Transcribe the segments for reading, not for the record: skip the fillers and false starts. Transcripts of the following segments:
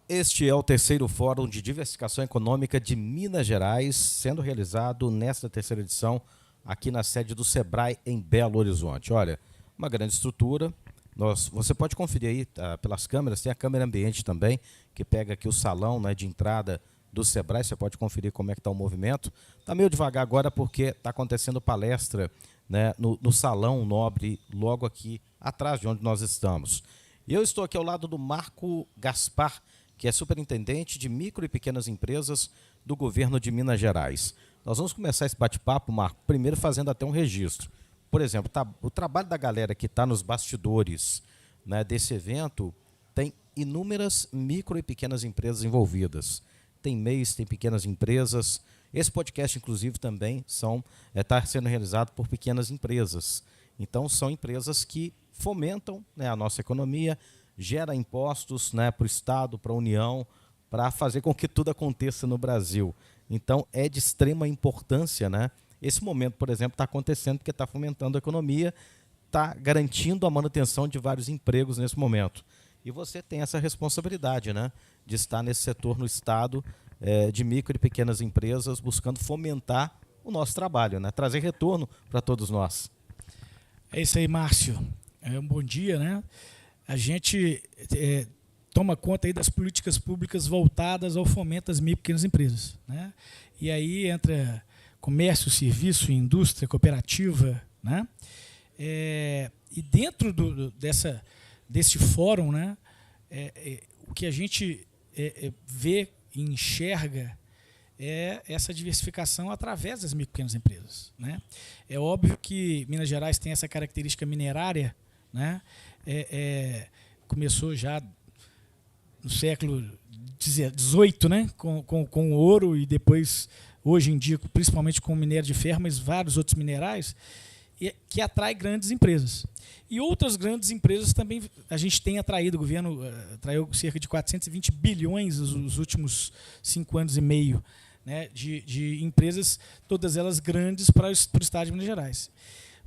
Este é o terceiro Fórum de Diversificação Econômica de Minas Gerais, sendo realizado nesta terceira edição aqui na sede do Sebrae, em Belo Horizonte. Olha, uma grande estrutura. Você pode conferir aí pelas câmeras, tem a câmera ambiente também, que pega aqui o salão, né, de entrada do Sebrae. Você pode conferir como é que está o movimento. Está meio devagar agora porque está acontecendo palestra, né, no Salão Nobre, logo aqui atrás de onde nós estamos. E eu estou aqui ao lado do Marco Gaspar, que é superintendente de micro e pequenas empresas do governo de Minas Gerais. Nós vamos começar esse bate-papo, Marco, primeiro fazendo até um registro. Por exemplo, o trabalho da galera que está nos bastidores, né, desse evento tem inúmeras micro e pequenas empresas envolvidas. Tem MEIs, tem pequenas empresas. Esse podcast, inclusive, também está sendo realizado por pequenas empresas. Então, são empresas que fomentam, né, a nossa economia, gera impostos, né, para o Estado, para a União, para fazer com que tudo aconteça no Brasil. Então, é de extrema importância, né? Esse momento, por exemplo, está acontecendo porque está fomentando a economia, está garantindo a manutenção de vários empregos nesse momento. E você tem essa responsabilidade, né, de estar nesse setor no Estado, de micro e pequenas empresas, buscando fomentar o nosso trabalho, né, trazer retorno para todos nós. É isso aí, Márcio. Um bom dia, né? A gente toma conta aí das políticas públicas voltadas ao fomento das micro e pequenas empresas, né? E aí entra comércio, serviço, indústria, cooperativa, né? E dentro desse fórum, né, o que a gente vê e enxerga é essa diversificação através das micro e pequenas empresas, né? É óbvio que Minas Gerais tem essa característica minerária, né? Começou já no século XVIII, né? com ouro, e depois, hoje em dia, principalmente com minério de ferro, mas vários outros minerais, que atrai grandes empresas. E outras grandes empresas também a gente tem atraído. O governo atraiu cerca de 420 bilhões nos últimos 5 anos e meio, né, de empresas, todas elas grandes para o estado de Minas Gerais.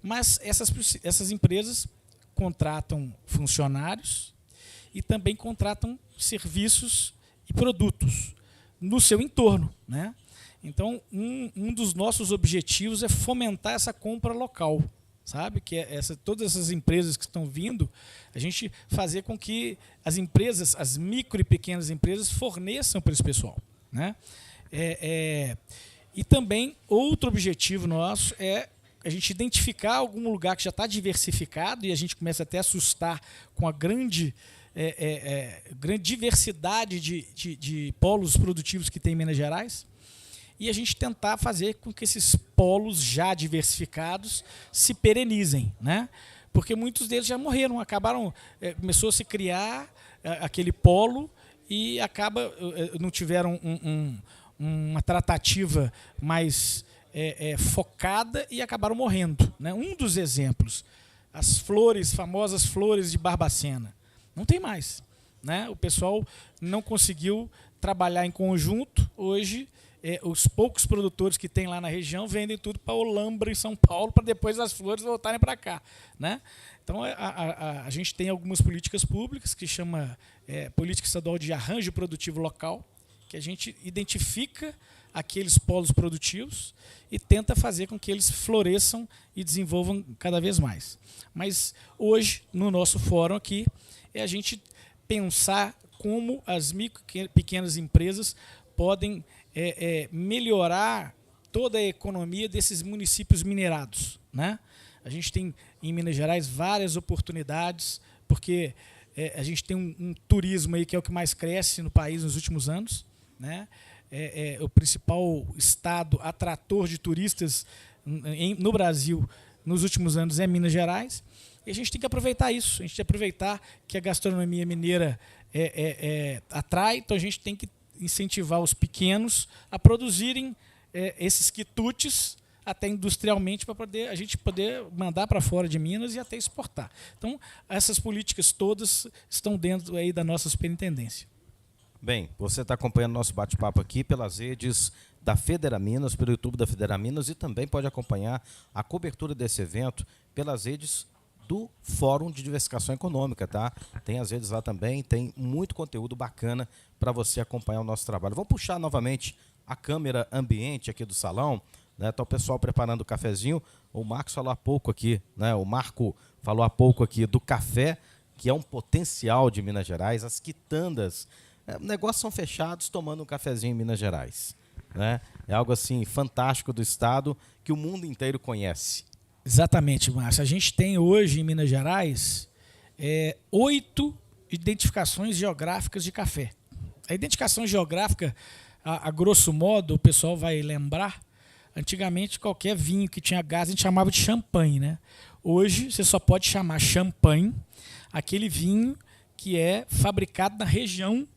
Mas essas empresas contratam funcionários e também contratam serviços e produtos no seu entorno, né? Então, um dos nossos objetivos é fomentar essa compra local, sabe? Que todas essas empresas que estão vindo, a gente fazer com que as empresas, as micro e pequenas empresas, forneçam para esse pessoal, né? E também, outro objetivo nosso é a gente identificar algum lugar que já está diversificado, e a gente começa até a assustar com a grande diversidade de polos produtivos que tem em Minas Gerais, e a gente tentar fazer com que esses polos já diversificados se perenizem, né? Porque muitos deles já morreram, começou a se criar aquele polo e não tiveram uma tratativa mais focada e acabaram morrendo, né? Um dos exemplos, as famosas flores de Barbacena, não tem mais, né? O pessoal não conseguiu trabalhar em conjunto. Hoje, os poucos produtores que tem lá na região vendem tudo para Olambra, em São Paulo, para depois as flores voltarem para cá, né? Então, a gente tem algumas políticas públicas que chama Política Estadual de Arranjo Produtivo Local, que a gente identifica aqueles polos produtivos e tenta fazer com que eles floresçam e desenvolvam cada vez mais. Mas hoje, no nosso fórum aqui, é a gente pensar como as micro e pequenas empresas podem melhorar toda a economia desses municípios minerados, né? A gente tem em Minas Gerais várias oportunidades, porque a gente tem um turismo aí que é o que mais cresce no país nos últimos anos, né? O principal estado atrator de turistas no Brasil nos últimos anos é Minas Gerais, e a gente tem que aproveitar isso. A gente tem que aproveitar que a gastronomia mineira atrai, então a gente tem que incentivar os pequenos a produzirem esses quitutes até industrialmente, para a gente poder mandar para fora de Minas e até exportar. Então, essas políticas todas estão dentro aí da nossa superintendência. Bem, você está acompanhando nosso bate-papo aqui pelas redes da Federaminas, pelo YouTube da Federaminas, e também pode acompanhar a cobertura desse evento pelas redes do Fórum de Diversificação Econômica, tá? Tem as redes lá também, tem muito conteúdo bacana para você acompanhar o nosso trabalho. Vou puxar novamente a câmera ambiente aqui do salão, né? Tá o pessoal preparando o cafezinho. O Marcos falou há pouco aqui, né? O Marco falou há pouco aqui do café, que é um potencial de Minas Gerais. As quitandas, negócios são fechados tomando um cafezinho em Minas Gerais, né? É algo assim fantástico do estado que o mundo inteiro conhece. Exatamente, Márcio. A gente tem hoje em Minas Gerais 8 identificações geográficas de café. A identificação geográfica, a grosso modo, o pessoal vai lembrar, antigamente qualquer vinho que tinha gás a gente chamava de champanhe, né? Hoje você só pode chamar champanhe aquele vinho que é fabricado na região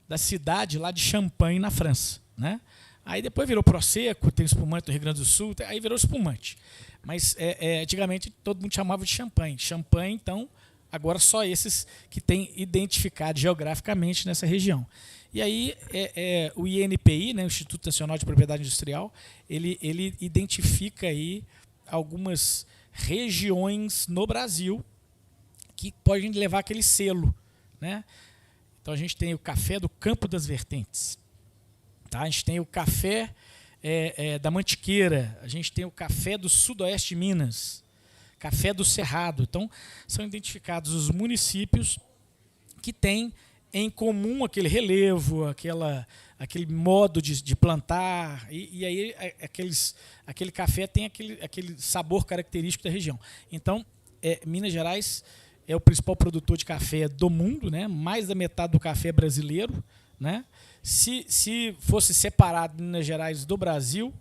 da cidade lá de Champagne, na França, né? Aí depois virou Prosecco, tem espumante do Rio Grande do Sul, aí virou espumante. Mas antigamente todo mundo chamava de champanhe. Champanhe, então, agora só esses que têm identificado geograficamente nessa região. E aí o INPI, né, o Instituto Nacional de Propriedade Industrial, ele identifica aí algumas regiões no Brasil que podem levar aquele selo, né? Então a gente tem o café do Campo das Vertentes, tá? A gente tem o café da Mantiqueira, a gente tem o café do Sudoeste de Minas, café do Cerrado. Então são identificados os municípios que têm em comum aquele relevo, aquele modo de plantar, e aí aquele café tem aquele sabor característico da região. Então, Minas Gerais é o principal produtor de café do mundo, né? Mais da metade do café é brasileiro, né? Se fosse separado Minas Gerais do Brasil,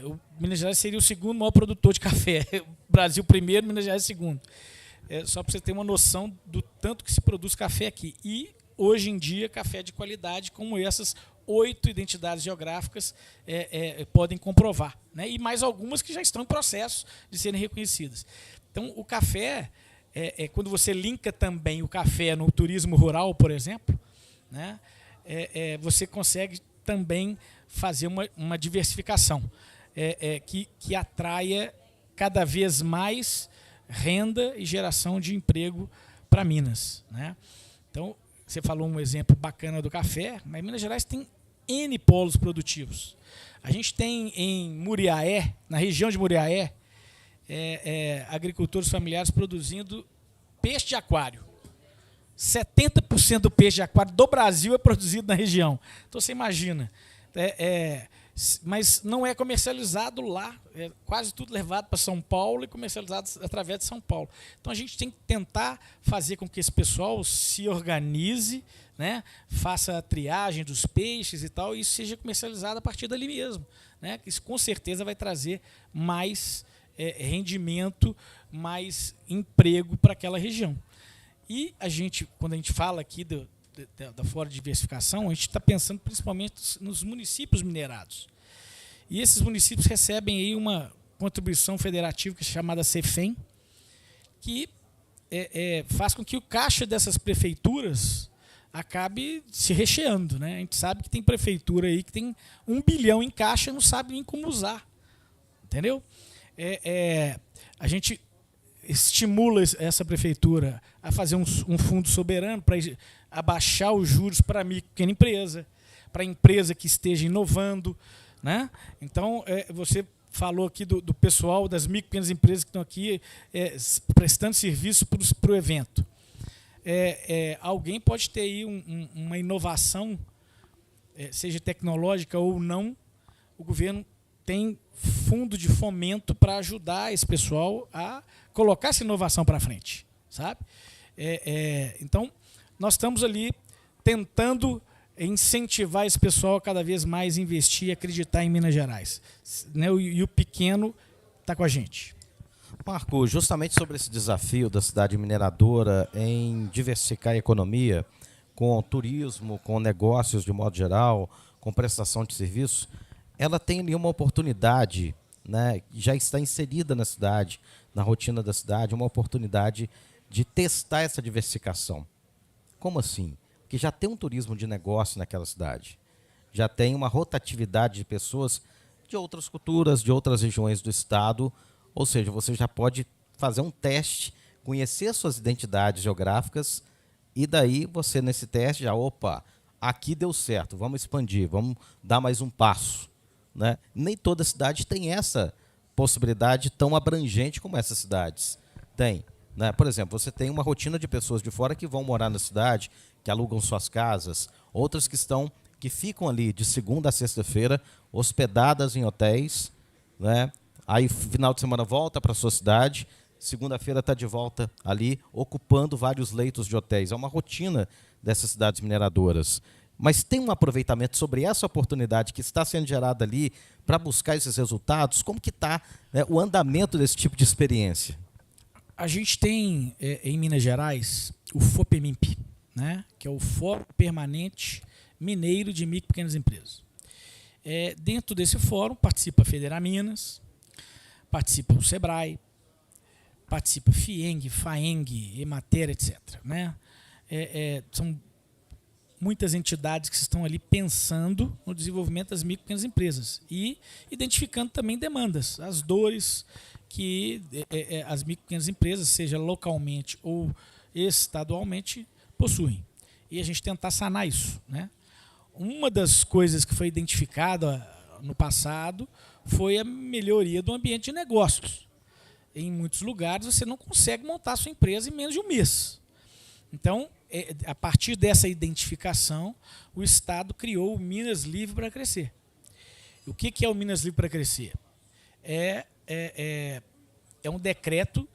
o Minas Gerais seria o segundo maior produtor de café. O Brasil primeiro, Minas Gerais segundo. Só para você ter uma noção do tanto que se produz café aqui. E, hoje em dia, café de qualidade, como essas 8 identidades geográficas podem comprovar, né? E mais algumas que já estão em processo de serem reconhecidas. Então, o café, quando você linka também o café no turismo rural, por exemplo, né? Você consegue também fazer uma diversificação que atraia cada vez mais renda e geração de emprego para Minas, né? Então, você falou um exemplo bacana do café, mas Minas Gerais tem N polos produtivos. A gente tem em Muriaé, na região de Muriaé, agricultores familiares produzindo peixe de aquário. 70% do peixe de aquário do Brasil é produzido na região. Então, você imagina. Mas não é comercializado lá, quase tudo levado para São Paulo e comercializado através de São Paulo. Então a gente tem que tentar fazer com que esse pessoal se organize, né, faça a triagem dos peixes e tal, e isso seja comercializado a partir dali mesmo, né? Isso com certeza vai trazer mais rendimento, mais emprego para aquela região. E quando a gente fala aqui da fora diversificação, a gente está pensando principalmente nos municípios minerados. E esses municípios recebem aí uma contribuição federativa que é chamada CEFEM, que faz com que o caixa dessas prefeituras acabe se recheando, né? A gente sabe que tem prefeitura aí que tem 1 bilhão em caixa e não sabe nem como usar. Entendeu? A gente estimula essa prefeitura a fazer um fundo soberano para abaixar os juros para a micro e pequena empresa, para a empresa que esteja inovando, né? Então, você falou aqui do pessoal das micro e pequenas empresas que estão aqui prestando serviço para o evento. Alguém pode ter aí uma inovação, seja tecnológica ou não, o governo tem fundo de fomento para ajudar esse pessoal a colocar essa inovação para frente, sabe? Então, nós estamos ali tentando incentivar esse pessoal a cada vez mais investir e acreditar em Minas Gerais, né? E o pequeno está com a gente. Marco, justamente sobre esse desafio da cidade mineradora em diversificar a economia com turismo, com negócios de modo geral, com prestação de serviços, ela tem ali uma oportunidade, né, já está inserida na cidade, na rotina da cidade, uma oportunidade de testar essa diversificação. Como assim? Que já tem um turismo de negócio naquela cidade, já tem uma rotatividade de pessoas de outras culturas, de outras regiões do estado, ou seja, você já pode fazer um teste, conhecer suas identidades geográficas, e daí você, nesse teste, já, opa, aqui deu certo, vamos expandir, vamos dar mais um passo, né? Nem toda cidade tem essa possibilidade tão abrangente como essas cidades têm, né? Por exemplo, você tem uma rotina de pessoas de fora que vão morar na cidade, que alugam suas casas, outras que ficam ali de segunda a sexta-feira, hospedadas em hotéis, né? Aí, final de semana, volta para a sua cidade, segunda-feira está de volta ali, ocupando vários leitos de hotéis. É uma rotina dessas cidades mineradoras. Mas tem um aproveitamento sobre essa oportunidade que está sendo gerada ali para buscar esses resultados? Como que está, né, o andamento desse tipo de experiência? A gente tem, em Minas Gerais, o FOPEMIMP, né, que é o Fórum Permanente Mineiro de Micro e Pequenas Empresas. Dentro desse fórum participa a Federaminas, participa o SEBRAE, participa FIENG, FAENG, Emater, etc. Né? São muitas entidades que estão ali pensando no desenvolvimento das micro e pequenas empresas e identificando também demandas, as dores que as micro e pequenas empresas, seja localmente ou estadualmente, possuem. E a gente tentar sanar isso, né? Uma das coisas que foi identificada no passado foi a melhoria do ambiente de negócios. Em muitos lugares você não consegue montar a sua empresa em menos de um mês. Então, a partir dessa identificação, o Estado criou o Minas Livre para Crescer. O que é o Minas Livre para Crescer? É um decreto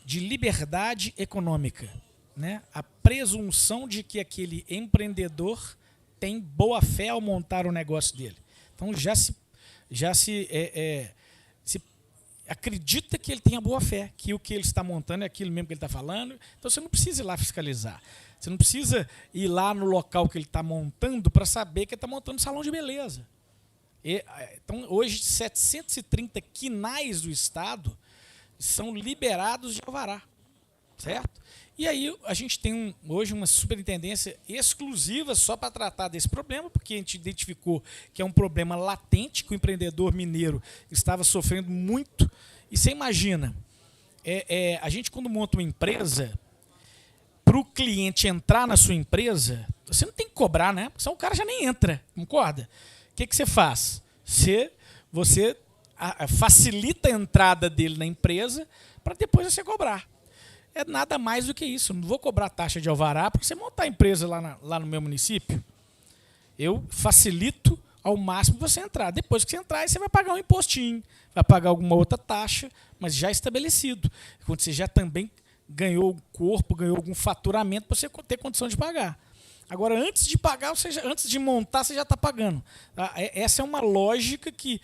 de liberdade econômica, né? A presunção de que aquele empreendedor tem boa fé ao montar o negócio dele. Então, já se acredita que ele tenha boa fé, que o que ele está montando é aquilo mesmo que ele está falando. Então, você não precisa ir lá fiscalizar. Você não precisa ir lá no local que ele está montando para saber que ele está montando um salão de beleza. Então, hoje, 730 quinais do Estado são liberados de alvará, certo? E aí a gente tem hoje uma superintendência exclusiva só para tratar desse problema, porque a gente identificou que é um problema latente, que o empreendedor mineiro estava sofrendo muito. E você imagina, a gente quando monta uma empresa, para o cliente entrar na sua empresa, você não tem que cobrar, né? Porque senão o cara já nem entra, concorda? O que você faz? Você facilita a entrada dele na empresa para depois você cobrar. É nada mais do que isso. Eu não vou cobrar taxa de alvará para você montar a empresa lá no meu município. Eu facilito ao máximo você entrar. Depois que você entrar, aí você vai pagar um impostinho, vai pagar alguma outra taxa, mas já estabelecido. Quando você já também ganhou o corpo, ganhou algum faturamento para você ter condição de pagar. Agora, antes de pagar, antes de montar, você já está pagando. Essa é uma lógica que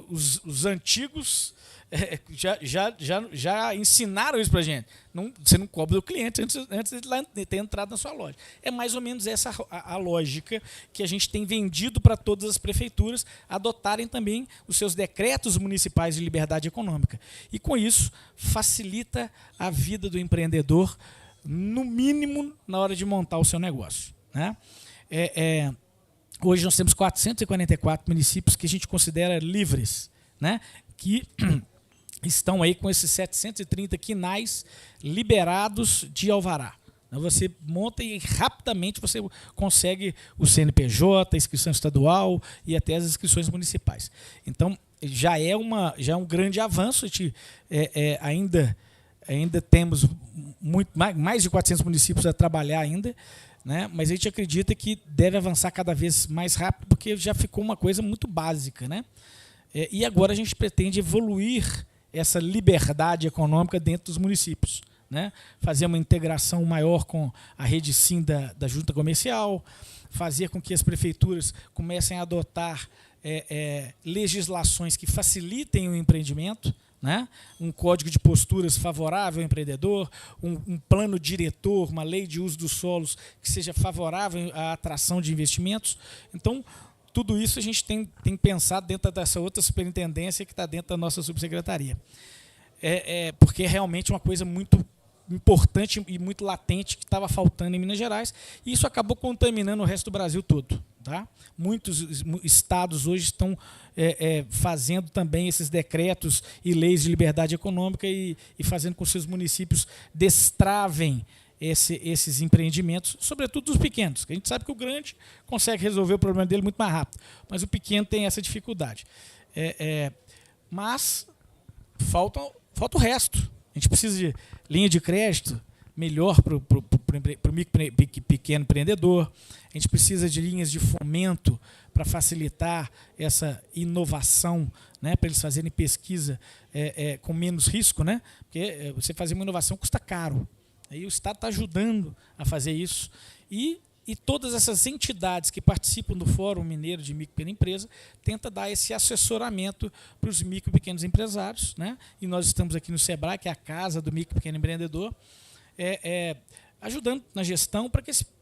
os antigos já ensinaram isso para a gente. Você não cobra do cliente antes de ter entrado na sua loja. É mais ou menos essa a lógica que a gente tem vendido para todas as prefeituras adotarem também os seus decretos municipais de liberdade econômica. E, com isso, facilita a vida do empreendedor, no mínimo, na hora de montar o seu negócio, né? Hoje nós temos 444 municípios que a gente considera livres, né? Que estão aí com esses 730 quinais liberados de alvará. Você monta e rapidamente você consegue o CNPJ, a inscrição estadual e até as inscrições municipais. Então, já é um grande avanço. A gente ainda temos mais de 400 municípios a trabalhar ainda, né? Mas a gente acredita que deve avançar cada vez mais rápido, porque já ficou uma coisa muito básica, né? E agora a gente pretende evoluir essa liberdade econômica dentro dos municípios, né? Fazer uma integração maior com a rede SIM da Junta Comercial, fazer com que as prefeituras comecem a adotar legislações que facilitem o empreendimento, né? Um código de posturas favorável ao empreendedor, um plano diretor, uma lei de uso dos solos que seja favorável à atração de investimentos. Então, tudo isso a gente tem pensado dentro dessa outra superintendência que está dentro da nossa subsecretaria. Porque é realmente uma coisa muito importante e muito latente que estava faltando em Minas Gerais, e isso acabou contaminando o resto do Brasil todo. Tá? Muitos estados hoje estão fazendo também esses decretos e leis de liberdade econômica e fazendo com que seus municípios destravem esses empreendimentos, sobretudo os pequenos, que a gente sabe que o grande consegue resolver o problema dele muito mais rápido, mas o pequeno tem essa dificuldade. Mas falta o resto. A gente precisa de linha de crédito melhor para o micro pequeno empreendedor. A gente precisa de linhas de fomento para facilitar essa inovação, né, para eles fazerem pesquisa com menos risco, né, porque você fazer uma inovação custa caro. Aí o Estado está ajudando a fazer isso. E todas essas entidades que participam do Fórum Mineiro de Micro e Pequena Empresa tentam dar esse assessoramento para os micro e pequenos empresários, né? E nós estamos aqui no SEBRAE, que é a casa do micro e pequeno empreendedor, ajudando na gestão para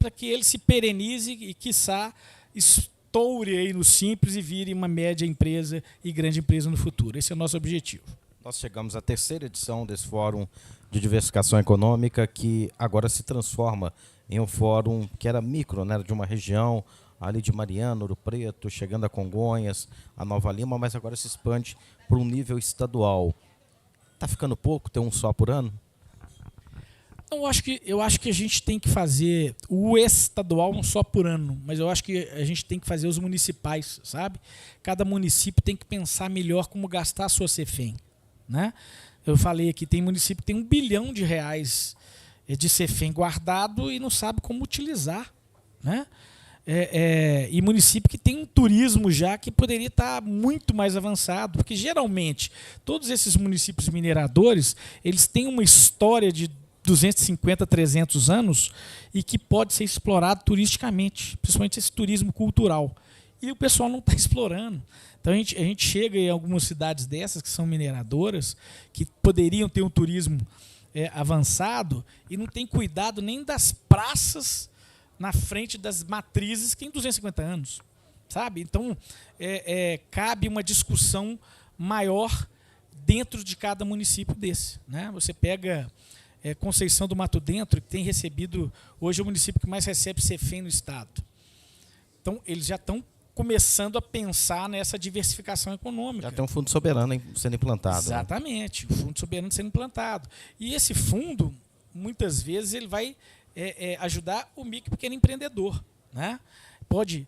que ele se perenize e, quiçá, estoure aí no simples e vire uma média empresa e grande empresa no futuro. Esse é o nosso objetivo. Nós chegamos à terceira edição desse Fórum de Diversificação Econômica, que agora se transforma em um fórum que era micro, né, de uma região ali de Mariana, Ouro Preto, chegando a Congonhas, a Nova Lima, mas agora se expande para um nível estadual. Está ficando pouco ter um só por ano? Eu acho que a gente tem que fazer o estadual um só por ano, mas eu acho que a gente tem que fazer os municipais, sabe? Cada município tem que pensar melhor como gastar a sua CEFEM, né? Eu falei aqui, tem município que tem R$1 bilhão de CEFEM guardado e não sabe como utilizar, né? E município que tem um turismo já que poderia estar muito mais avançado, porque geralmente todos esses municípios mineradores, eles têm uma história de 250, 300 anos e que pode ser explorado turisticamente, principalmente esse turismo cultural. E o pessoal não está explorando. Então a gente chega em algumas cidades dessas que são mineradoras, que poderiam ter um turismo avançado e não tem cuidado nem das praças na frente das matrizes que tem 250 anos. Sabe? Então cabe uma discussão maior dentro de cada município desse, né? Você pega Conceição do Mato Dentro, que tem recebido, hoje é o município que mais recebe CEFEM no estado. Então eles já estão começando a pensar nessa diversificação econômica. Já tem um fundo soberano sendo implantado. Exatamente, né? O fundo soberano sendo implantado. E esse fundo, muitas vezes, ele vai ajudar o micro e pequeno empreendedor, né? Pode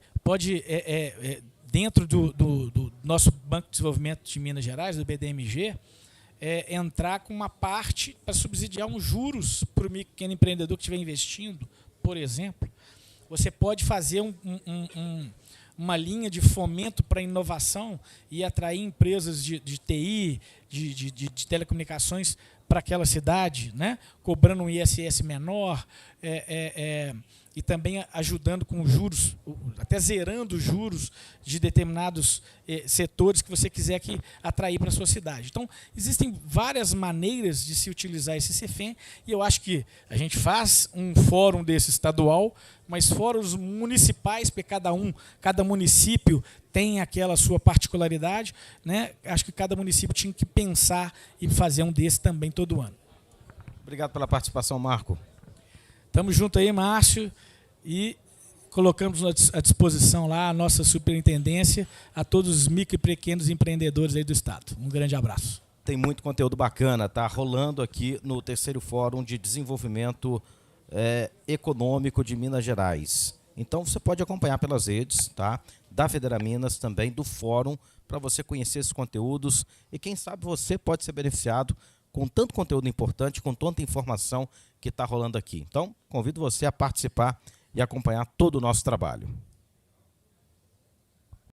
dentro do nosso Banco de Desenvolvimento de Minas Gerais, do BDMG, entrar com uma parte para subsidiar uns juros para o micro e pequeno empreendedor que estiver investindo, por exemplo. Você pode fazer uma linha de fomento para inovação e atrair empresas de TI, de telecomunicações para aquela cidade, né? Cobrando um ISS menor e também ajudando com juros, até zerando os juros de determinados setores que você quiser atrair para a sua cidade. Então, existem várias maneiras de se utilizar esse CEFEM e eu acho que a gente faz um fórum desse estadual, mas fóruns municipais, porque cada município tem aquela sua particularidade, né? Acho que cada município tinha que pensar e fazer um desse também todo ano. Obrigado pela participação, Marco. Estamos juntos aí, Márcio, e colocamos à disposição lá a nossa superintendência a todos os micro e pequenos empreendedores aí do estado. Um grande abraço. Tem muito conteúdo bacana, tá rolando aqui no terceiro Fórum de Desenvolvimento Econômico de Minas Gerais. Então você pode acompanhar pelas redes, tá? Da Federaminas também, do Fórum, para você conhecer esses conteúdos e quem sabe você pode ser beneficiado com tanto conteúdo importante, com tanta informação que está rolando aqui. Então, convido você a participar e acompanhar todo o nosso trabalho.